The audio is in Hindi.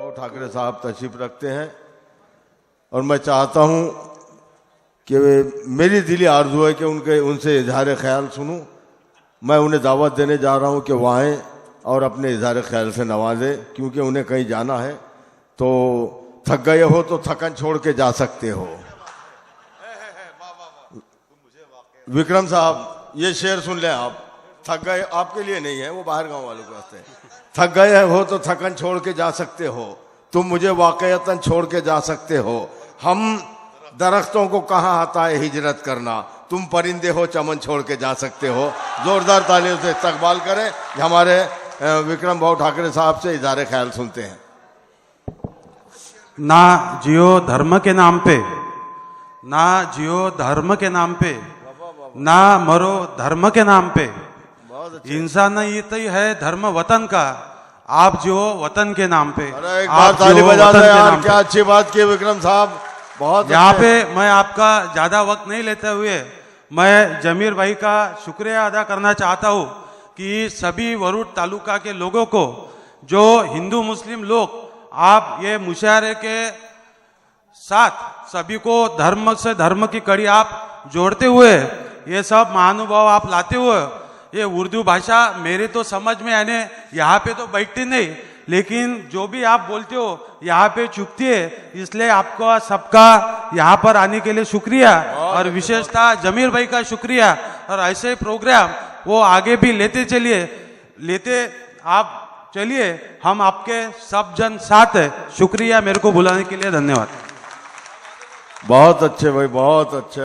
भाऊ ठाकरे साहब तशरीफ रखते हैं और मैं चाहता हूं कि मेरी दिली आरजू है कि उनसे इजहार ख्याल सुनूं। मैं उन्हें दावत देने जा रहा हूं कि वह आएँ और अपने इजहार ख्याल से नवाजें, क्योंकि उन्हें कहीं जाना है। तो थक गए हो तो थकन छोड़ के जा सकते हो। विक्रम साहब ये शेर सुन लें आप। थक गए, आपके लिए नहीं है, वो बाहर गांव वालों के वास्ते। थक गए हो तो थकन छोड़ के जा सकते हो, तुम मुझे वाकईतन छोड़ के जा सकते हो। हम दरख्तों को कहाँ आता है हिजरत करना, तुम परिंदे हो चमन छोड़ के जा सकते हो। जोरदार तालियों से इस्तकबाल करें। हमारे विक्रम भाऊ ठाकरे साहब से इजहार ख्याल सुनते हैं। ना जियो धर्म के नाम पे, ना जियो धर्म के नाम पे, ना मरो धर्म के नाम पे। इंसानियत ही है धर्म वतन का, आप जो वतन के नाम पे। अरे एक बार ताली बजा दो यार, क्या अच्छी बात की विक्रम साहब, बहुत। यहाँ पे मैं आपका ज्यादा वक्त नहीं लेते हुए मैं जमीर भाई का शुक्रिया अदा करना चाहता हूँ कि सभी वरुड तालुका के लोगों को, जो हिंदू मुस्लिम लोग, आप ये मुशायरे के साथ सभी को धर्म से धर्म की कड़ी आप जोड़ते हुए, ये सब महानुभाव आप लाते हुए, ये उर्दू भाषा मेरे तो समझ में आने यहाँ पे तो बैठती नहीं, लेकिन जो भी आप बोलते हो यहाँ पे चुपती है। इसलिए आपका सबका यहाँ पर आने के लिए शुक्रिया और विशेषता जमीर भाई का शुक्रिया। और ऐसे प्रोग्राम वो आगे भी लेते आप चलिए, हम आपके सब जन साथ है। शुक्रिया मेरे को बुलाने के लिए, धन्यवाद। बहुत अच्छे भाई, बहुत अच्छे।